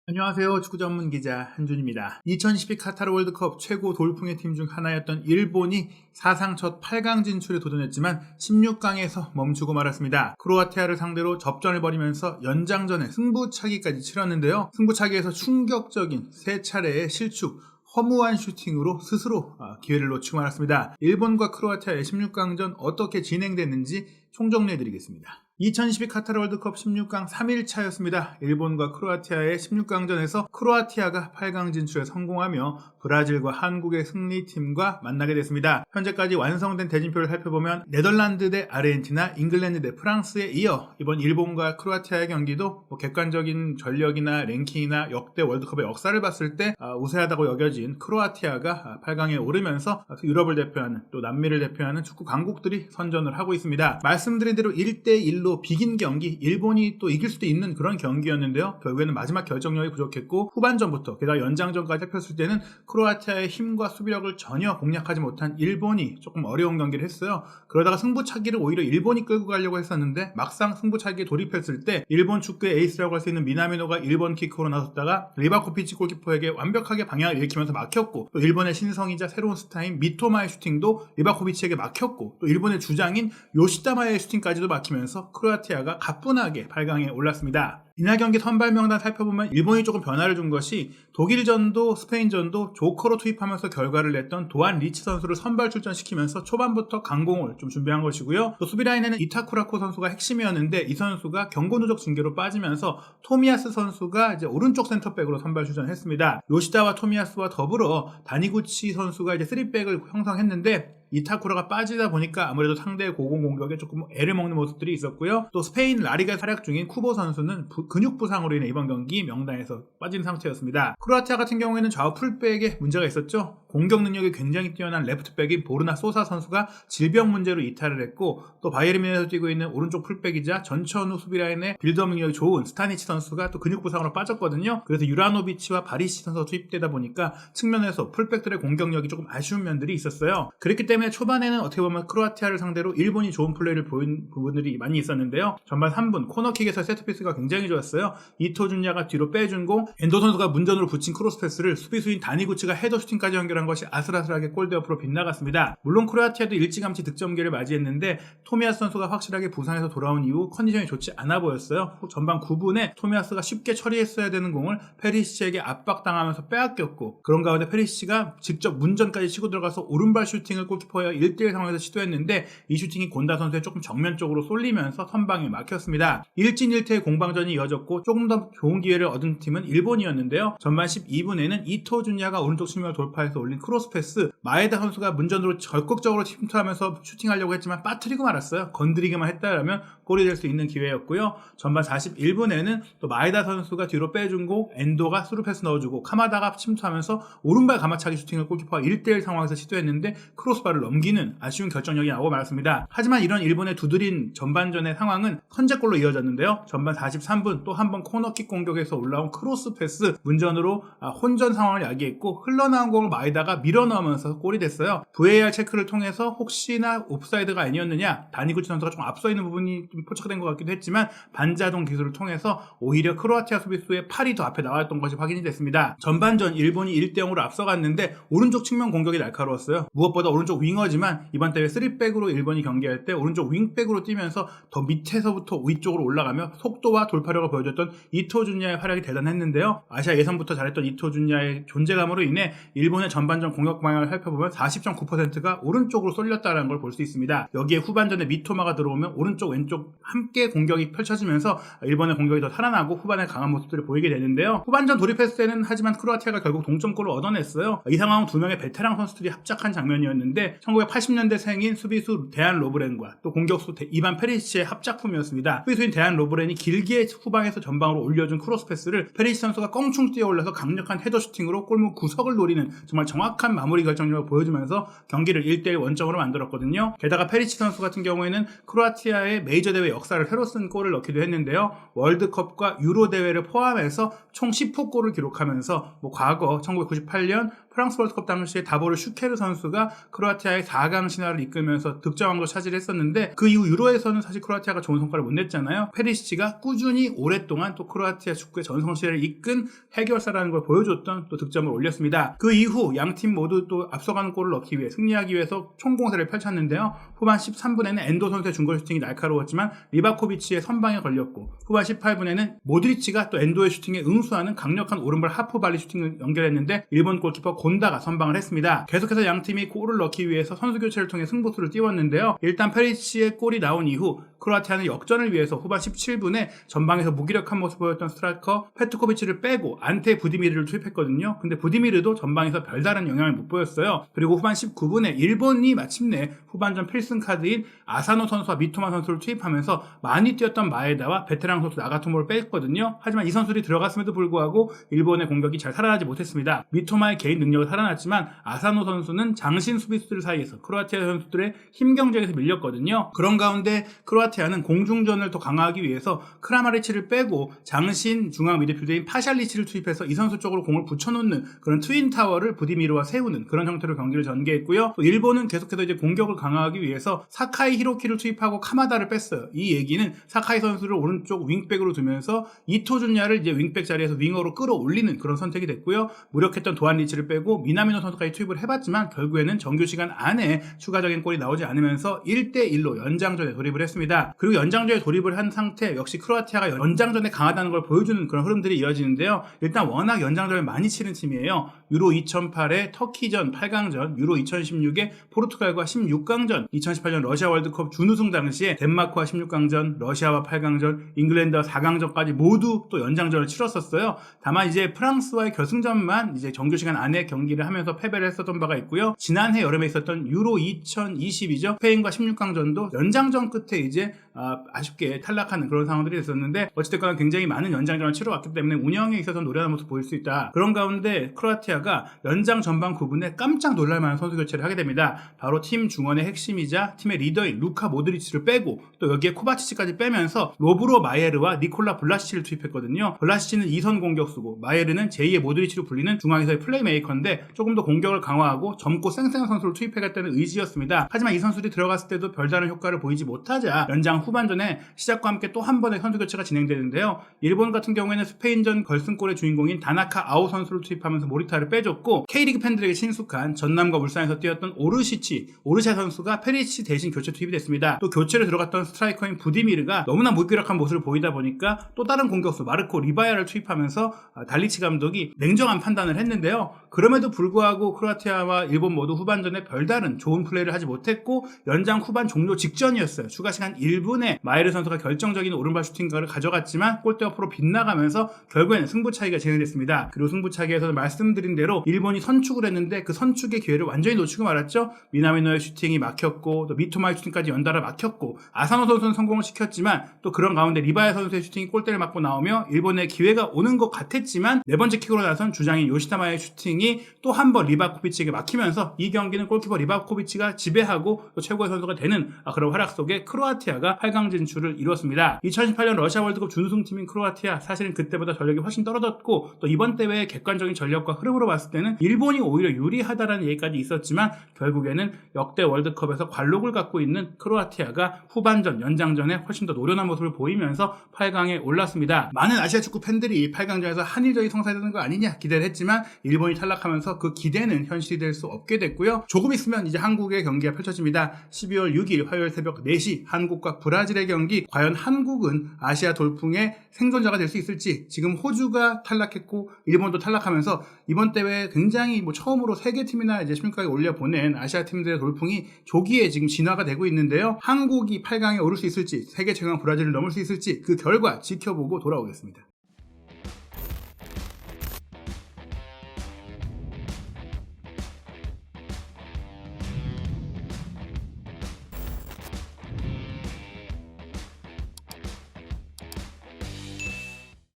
안녕하세요. 축구 전문 기자 한준입니다. 2022 카타르 월드컵 최고 돌풍의 팀 중 하나였던 일본이 사상 첫 8강 진출에 도전했지만 16강에서 멈추고 말았습니다. 크로아티아를 상대로 접전을 벌이면서 연장전에 승부차기까지 치렀는데요. 승부차기에서 충격적인 3차례의 실축, 허무한 슈팅으로 스스로 기회를 놓치고 말았습니다. 일본과 크로아티아의 16강전 어떻게 진행됐는지 총정리해드리겠습니다. 2022 카타르 월드컵 16강 3일차였습니다. 일본과 크로아티아의 16강전에서 크로아티아가 8강 진출에 성공하며 브라질과 한국의 승리팀과 만나게 됐습니다. 현재까지 완성된 대진표를 살펴보면 네덜란드 대 아르헨티나, 잉글랜드 대 프랑스에 이어 이번 일본과 크로아티아의 경기도 객관적인 전력이나 랭킹이나 역대 월드컵의 역사를 봤을 때 우세하다고 여겨진 크로아티아가 8강에 오르면서 유럽을 대표하는 또 남미를 대표하는 축구 강국들이 선전을 하고 있습니다. 말씀드린 대로 1대1로 비긴 경기, 일본이 또 이길 수도 있는 그런 경기였는데요. 결국에는 마지막 결정력이 부족했고 후반전부터 게다가 연장전까지 살폈을 때는 크로아티아의 힘과 수비력을 전혀 공략하지 못한 일본이 조금 어려운 경기를 했어요. 그러다가 승부차기를 오히려 일본이 끌고 가려고 했었는데 막상 승부차기에 돌입했을 때 일본 축구의 에이스라고 할 수 있는 미나미노가 1번 키커로 나섰다가 리바코비치 골키퍼에게 완벽하게 방향을 읽히면서 막혔고, 또 일본의 신성이자 새로운 스타인 미토마의 슈팅도 리바코비치에게 막혔고, 또 일본의 주장인 요시다마의 슈팅까지도 막히면서 크로아티아가 가뿐하게 8강에 올랐습니다. 이날 경기 선발 명단 살펴보면 일본이 조금 변화를 준 것이 독일전도 스페인전도 조커로 투입하면서 결과를 냈던 도안 리치 선수를 선발 출전시키면서 초반부터 강공을 좀 준비한 것이고요. 또 수비라인에는 이타쿠라코 선수가 핵심이었는데 이 선수가 경고 누적 징계로 빠지면서 토미야스 선수가 이제 오른쪽 센터백으로 선발 출전했습니다. 요시다와 토미야스와 더불어 다니구치 선수가 이제 3백을 형성했는데 이타쿠라가 빠지다 보니까 아무래도 상대의 고공 공격에 조금 애를 먹는 모습들이 있었고요. 또 스페인 라리가 활약 중인 쿠보 선수는 근육 부상으로 인해 이번 경기 명단에서 빠진 상태였습니다. 크로아티아 같은 경우에는 좌우 풀백에 문제가 있었죠. 공격 능력이 굉장히 뛰어난 레프트백인 보르나 소사 선수가 질병 문제로 이탈을 했고, 또 바이에른 뮌헨에서 뛰고 있는 오른쪽 풀백이자 전천후 수비라인의 빌드업 능력이 좋은 스타니치 선수가 또 근육 부상으로 빠졌거든요. 그래서 유라노비치와 바리시 선수가 투입되다 보니까 측면에서 풀백들의 공격력이 조금 아쉬운 면들이 있었어요. 그렇기 때문에 초반에는 어떻게 보면 크로아티아를 상대로 일본이 좋은 플레이를 보인 부분들이 많이 있었는데요. 전반 3분 코너킥에서 세트피스가 굉장히 좋았어요. 이토준야가 뒤로 빼준 공, 엔도 선수가 문전으로 붙인 크로스 패스를 수비수인 다니구치가 헤더 슈팅까지 연결한 것이 아슬아슬하게 골대 옆으로 빗나갔습니다. 물론 크로아티아도 일찌감치 득점 기회를 맞이했는데 토미야스 선수가 확실하게 부상에서 돌아온 이후 컨디션이 좋지 않아 보였어요. 전반 9분에 토미야스가 쉽게 처리했어야 되는 공을 페리시치에게 압박당하면서 빼앗겼고, 그런 가운데 페리시치가 직접 문전까지 치고 들어가서 오른발 슈팅을 골키퍼와 1대1 상황에서 시도했는데 이 슈팅이 곤다 선수의 조금 정면 쪽으로 쏠리면서 선방에 막혔습니다. 1진1퇴의 공방전이 이어졌고 조금 더 좋은 기회를 얻은 팀은 일본이었는데요. 전반 12분에는 이토준야가 오른쪽 측면을 돌파해서 올린 크로스 패스, 마에다 선수가 문전으로 적극적으로 침투하면서 슈팅하려고 했지만 빠뜨리고 말았어요. 건드리기만 했다라면 골이 될 수 있는 기회였고요. 전반 41분에는 또 마에다 선수가 뒤로 빼준고 엔도가 스루 패스 넣어주고 카마다가 침투하면서 오른발 가마차기 슈팅을 골키퍼와 1대1 상황에서 시도했는데 크로스바를 넘기는 아쉬운 결정력이 나오고 말았습니다. 하지만 이런 일본의 두드린 전반전의 상황은 선제골로 이어졌는데요. 전반 43분 또 한 번 코너킥 공격에서 올라온 크로스 패스, 문전으로 혼전 상황을 야기했고 흘러나온 공을 마에다가 밀어넣으면서 골이 됐어요. VAR 체크를 통해서 혹시나 옵사이드가 아니었느냐, 다니구치 선수가 좀 앞서 있는 부분이 좀 포착된 것 같기도 했지만 반자동 기술을 통해서 오히려 크로아티아 수비수의 팔이 더 앞에 나왔던 것이 확인이 됐습니다. 전반전 일본이 1대0으로 앞서갔는데 오른쪽 측면 공격이 날카로웠어요. 무엇보다 오른쪽 윙어지만 이번 대회 3백으로 일본이 경기할 때 오른쪽 윙백으로 뛰면서 더 밑에서부터 위쪽으로 올라가며 속도와 돌파력을 보여줬던 이토준야의 활약이 대단했는데요. 아시아 예선부터 잘했던 이토준야의 존재감으로 인해 일본의 전반전 공격 방향을 살펴보면 40.9%가 오른쪽으로 쏠렸다는 걸 볼 수 있습니다. 여기에 후반전에 미토마가 들어오면 오른쪽 왼쪽 함께 공격이 펼쳐지면서 일본의 공격이 더 살아나고 후반에 강한 모습들을 보이게 되는데요. 후반전 돌입했을 때는 하지만 크로아티아가 결국 동점골을 얻어냈어요. 이 상황은 두 명의 베테랑 선수들이 합작한 장면이었는데 1980년대 생인 수비수 데안 로브렌과 또 공격수 이반 페리시치의 합작품이었습니다. 수비수인 데안 로브렌이 길게 후방에서 전방으로 올려준 크로스 패스를 페리시치 선수가 껑충 뛰어올라서 강력한 헤더 슈팅으로 골문 구석을 노리는 정말 정확한 마무리 결정력을 보여주면서 경기를 1대1 원점으로 만들었거든요. 게다가 페리시치 선수 같은 경우에는 크로아티아의 메이저 대회 역사를 새로 쓴 골을 넣기도 했는데요. 월드컵과 유로 대회를 포함해서 총 10호 골을 기록하면서 과거 1998년 프랑스 월드컵 당시에 다보르 슈케르 선수가 크로아티아의 4강 신화를 이끌면서 득점왕도 차지했었는데 그 이후 유로에서는 사실 크로아티아가 좋은 성과를 못 냈잖아요. 페리시치가 꾸준히 오랫동안 또 크로아티아 축구의 전성시대를 이끈 해결사라는 걸 보여줬던 또 득점을 올렸습니다. 그 이후 양팀 모두 또 앞서가는 골을 넣기 위해 승리하기 위해서 총공세를 펼쳤는데요. 후반 13분에는 엔도 선수의 중거리 슈팅이 날카로웠지만 리바코비치의 선방에 걸렸고 후반 18분에는 모드리치가 또 엔도의 슈팅에 응수하는 강력한 오른발 하프 발리 슈팅을 연결했는데 일본 골키퍼 곤다가 선방을 했습니다. 계속해서 양팀이 골을 넣기 위해서 선수 교체를 통해 승부수를 띄웠는데요. 일단 페리시치의 골이 나온 이후 크로아티아는 역전을 위해서 후반 17분에 전방에서 무기력한 모습을 보였던 스트라이커 페트코비치를 빼고 안테 부디미르를 투입했거든요. 근데 부디미르도 전방에서 별다른 영향을 못 보였어요. 그리고 후반 19분에 일본이 마침내 후반전 필승 카드인 아사노 선수와 미토마 선수를 투입하면서 많이 뛰었던 마에다와 베테랑 선수 나가토모를 뺐거든요. 하지만 이 선수들이 들어갔음에도 불구하고 일본의 공격이 잘 살아나지 못했습니다. 미토마의 개인 능력은 살아났지만 아사노 선수는 장신 수비수들 사이에서 크로아티아 선수들의 힘 경쟁에서 밀렸거든요. 그런 가운데 크로아티아는 공중전을 더 강화하기 위해서 크라마리치를 빼고 장신 중앙 미드필더인 파샬리치를 투입해서 이 선수 쪽으로 공을 붙여놓는 그런 트윈타워를 부디미르와 세우는 그런 형태로 경기를 전개했고요. 또 일본은 계속해서 이제 공격을 강화하기 위해서 사카이 히로키를 투입하고 카마다를 뺐어요. 이 얘기는 사카이 선수를 오른쪽 윙백으로 두면서 이토준야를 이제 윙백 자리에서 윙어로 끌어올리는 그런 선택이 됐고요. 무력했던 도안리치를 빼고 미나미노 선수까지 투입을 해봤지만 결국에는 정규 시간 안에 추가적인 골이 나오지 않으면서 1대1로 연장전에 돌입을 했습니다. 그리고 연장전에 돌입을 한 상태 역시 크로아티아가 연장전에 강하다는 걸 보여주는 그런 흐름들이 이어지는데요. 일단 워낙 연장전을 많이 치는 팀이에요. 유로 2008의 터키전 8강전, 유로 2016의 포르투갈과 16강전, 2018년 러시아 월드컵 준우승 당시에 덴마크와 16강전, 러시아와 8강전, 잉글랜드와 4강전까지 모두 또 연장전을 치렀었어요. 다만 이제 프랑스와의 결승전만 이제 정규 시간 안에 경기를 하면서 패배를 했었던 바가 있고요. 지난해 여름에 있었던 유로 2022죠. 스페인과 16강전도 연장전 끝에 이제 아쉽게 탈락하는 그런 상황들이 있었는데 어찌됐거나 굉장히 많은 연장전을 치러왔기 때문에 운영에 있어서 노련한 모습 보일 수 있다. 그런 가운데 크로아티아가 연장 전반 9분에 깜짝 놀랄만한 선수 교체를 하게 됩니다. 바로 팀 중원의 핵심이자 팀의 리더인 루카 모드리치를 빼고 또 여기에 코바치치까지 빼면서 로브로 마예르와 니콜라 블라시치를 투입했거든요. 블라시치는 2선 공격수고 마예르는 제2의 모드리치로 불리는 중앙에서의 플레이메이커인데 조금 더 공격을 강화하고 젊고 쌩쌩한 선수를 투입해야겠다는 의지였습니다. 하지만 이 선수들이 들어갔을 때도 별다른 효과를 보이지 못하자 연장 후반전에 시작과 함께 또 한 번의 선수 교체가 진행되는데요. 일본 같은 경우에는 스페인전 결승골의 주인공인 다나카 아오 선수를 투입하면서 모리타를 빼줬고 K리그 팬들에게 친숙한 전남과 울산에서 뛰었던 오르샤 선수가 페리시 대신 교체 투입이 됐습니다. 또 교체를 들어갔던 스트라이커인 부디미르가 너무나 무기력한 모습을 보이다 보니까 또 다른 공격수 마르코 리바야를 투입하면서 달리치 감독이 냉정한 판단을 했는데요. 그럼에도 불구하고 크로아티아와 일본 모두 후반전에 별다른 좋은 플레이를 하지 못했고 연장 후반 종료 직전이었어요. 추가 시간 1분에 마예르 선수가 결정적인 오른발 슈팅각을 가져갔지만 골대 옆으로 빗나가면서 결국에는 승부차기가 진행됐습니다. 그리고 승부차기에서 말씀드린 대로 일본이 선축을 했는데 그 선축의 기회를 완전히 놓치고 말았죠. 미나미노의 슈팅이 막혔고 또 미토마의 슈팅까지 연달아 막혔고 아사노 선수는 성공을 시켰지만 또 그런 가운데 리바야 선수의 슈팅이 골대를 맞고 나오며 일본의 기회가 오는 것 같았지만 네 번째 킥으로 나선 주장인 요시타마의 슈팅이 또 한 번 리바코비치에게 막히면서 이 경기는 골키퍼 리바코비치가 지배하고 또 최고의 선수가 되는 그런 활약 속에 크로아티아가 8강 진출을 이뤘습니다. 2018년 러시아 월드컵 준우승팀인 크로아티아 사실은 그때보다 전력이 훨씬 떨어졌고 또 이번 대회의 객관적인 전력과 흐름으로 봤을 때는 일본이 오히려 유리하다라는 얘기까지 있었지만 결국에는 역대 월드컵에서 관록을 갖고 있는 크로아티아가 후반전 연장전에 훨씬 더 노련한 모습을 보이면서 8강에 올랐습니다. 많은 아시아 축구 팬들이 8강전에서 한일전이 성사되는 거 아니냐 기대를 했지만 일본이 탈락하면서 그 기대는 현실이 될 수 없게 됐고요. 조금 있으면 이제 한국의 경기가 펼쳐집니다. 12월 6일 화요일 새벽 4시 한국과 브라질의 경기. 과연 한국은 아시아 돌풍의 생존자가 될 수 있을지. 지금 호주가 탈락했고 일본도 탈락하면서 이번 대회 굉장히 처음으로 세계 팀이나 이제 16강에 올려보낸 아시아 팀들의 돌풍이 조기에 지금 진화가 되고 있는데요. 한국이 8강에 오를 수 있을지, 세계 최강 브라질을 넘을 수 있을지 그 결과 지켜보고 돌아오겠습니다.